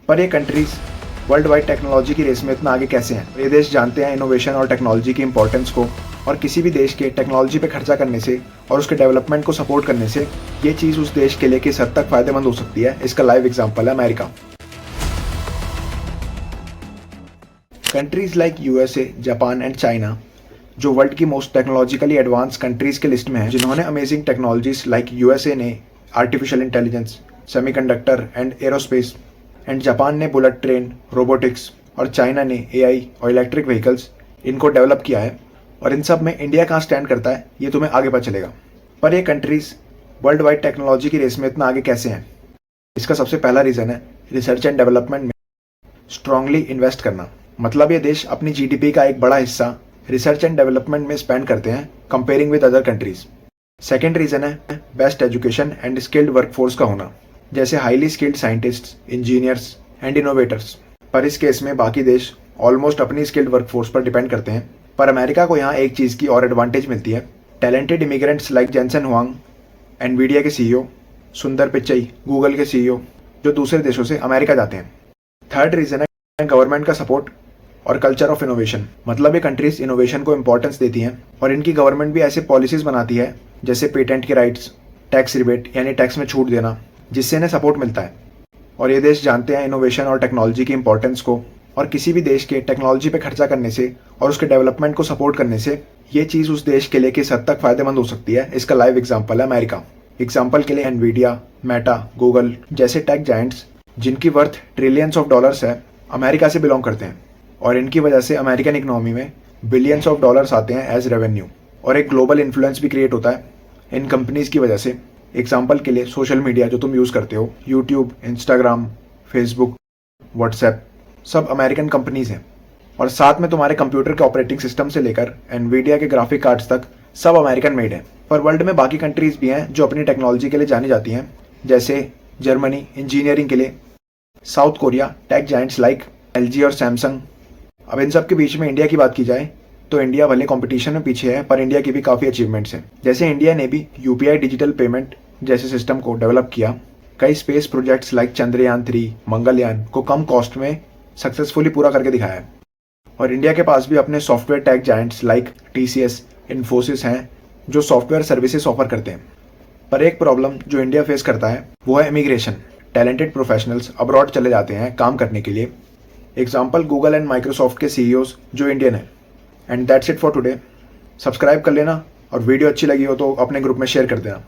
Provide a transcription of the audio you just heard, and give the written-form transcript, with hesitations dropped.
पर ये countries world wide technology की रेस में इतना आगे कैसे हैं? ये देश जानते हैं इनोवेशन और टेक्नोलॉजी की इंपॉर्टेंस को, और किसी भी देश के टेक्नोलॉजी पे खर्चा करने से और उसके डेवलपमेंट को सपोर्ट करने से ये चीज़ उस देश के लिए किस हद तक फायदेमंद हो सकती है। इसका लाइव एग्जांपल है America. Countries like USA, Japan and China, जो वर्ल्ड की मोस्ट टेक्नोलॉजिकली एडवांस कंट्रीज के लिस्ट में है, जिन्होंने अमेजिंग टेक्नोलॉजीज लाइक यूएसए ने artificial intelligence, semiconductor and aerospace, and Japan ने बुलेट ट्रेन, रोबोटिक्स, और चाइना ने एआई और इलेक्ट्रिक व्हीकल्स, इनको डेवलप किया है। और इन सब में इंडिया कहाँ स्टैंड करता है ये तुम्हें आगे पता चलेगा। पर ये कंट्रीज वर्ल्ड वाइड टेक्नोलॉजी की रेस में इतना आगे कैसे हैं? इसका सबसे पहला रीज़न है रिसर्च एंड डेवलपमेंट में स्ट्रांगली इन्वेस्ट करना। मतलब ये देश अपनी जीडीपी का एक बड़ा हिस्सा रिसर्च एंड डेवलपमेंट में स्पेंड करते हैं comparing with other countries. Second reason है best education and skilled workforce का होना, जैसे highly skilled scientists, engineers and innovators. पर इस केस में बाकी देश ऑलमोस्ट अपनी स्किल्ड वर्कफोर्स पर डिपेंड करते हैं। पर अमेरिका को यहाँ एक चीज़ की और एडवांटेज मिलती है, talented immigrants like Jensen Huang, Nvidia के सीईओ, सुंदर पिचई, गूगल के सीईओ, जो दूसरे देशों से अमेरिका जाते हैं। थर्ड रीज़न है गवर्नमेंट का सपोर्ट और कल्चर ऑफ इनोवेशन। मतलब ये कंट्रीज इनोवेशन को इंपॉर्टेंस देती हैं और इनकी गवर्नमेंट भी ऐसे पॉलिसीज बनाती है जैसे पेटेंट के राइट्स, टैक्स रिबेट यानी टैक्स में छूट देना, जिससे इन्हें सपोर्ट मिलता है। और ये देश जानते हैं इनोवेशन और टेक्नोलॉजी की इंपॉर्टेंस को, और किसी भी देश के टेक्नोलॉजी पे खर्चा करने से और उसके डेवलपमेंट को सपोर्ट करने से ये चीज़ उस देश के लिए किस हद तक फायदेमंद हो सकती है। इसका लाइव एग्जांपल है अमेरिका। एग्जांपल के लिए एनवीडिया, मेटा, गूगल जैसे टेक जायंट्स, जिनकी वर्थ ट्रिलियंस ऑफ डॉलर्स है, अमेरिका से बिलोंग करते हैं, और इनकी वजह से अमेरिकन इकोनॉमी में बिलियंस ऑफ डॉलर्स आते हैं एज रेवेन्यू, और एक ग्लोबल इन्फ्लुएंस भी क्रिएट होता है इन कंपनीज की वजह से। एग्जाम्पल के लिए सोशल मीडिया जो तुम यूज़ करते हो, यूट्यूब, इंस्टाग्राम, फेसबुक, व्हाट्सएप, सब अमेरिकन कंपनीज हैं। और साथ में तुम्हारे कंप्यूटर के ऑपरेटिंग सिस्टम से लेकर एनवीडिया के ग्राफिक कार्ड्स तक सब अमेरिकन मेड हैं। पर वर्ल्ड में बाकी कंट्रीज भी हैं जो अपनी टेक्नोलॉजी के लिए जानी जाती हैं, जैसे जर्मनी इंजीनियरिंग के लिए, south Korea tech giants like LG और सैमसंग। अब इन सब के बीच में इंडिया की बात की जाए तो इंडिया भले कंपटीशन में पीछे है, पर इंडिया की भी काफ़ी अचीवमेंट्स हैं। जैसे इंडिया ने भी यूपीआई डिजिटल पेमेंट जैसे सिस्टम को डेवलप किया, कई space projects like Chandrayaan 3, Mangalyaan को कम कॉस्ट में सक्सेसफुली पूरा करके दिखाया है। और इंडिया के पास भी अपने software tech giants like TCS, Infosys हैं जो सॉफ्टवेयर सर्विसेज ऑफर करते हैं। पर एक प्रॉब्लम जो इंडिया फेस करता है वो है इमिग्रेशन। टैलेंटेड प्रोफेशनल्स अब्रॉड चले जाते हैं काम करने के लिए। एग्जाम्पल गूगल एंड माइक्रोसॉफ्ट के सीईओज जो इंडियन है। And that's it for today. Subscribe कर लेना, और वीडियो अच्छी लगी हो तो अपने ग्रुप में शेयर कर देना।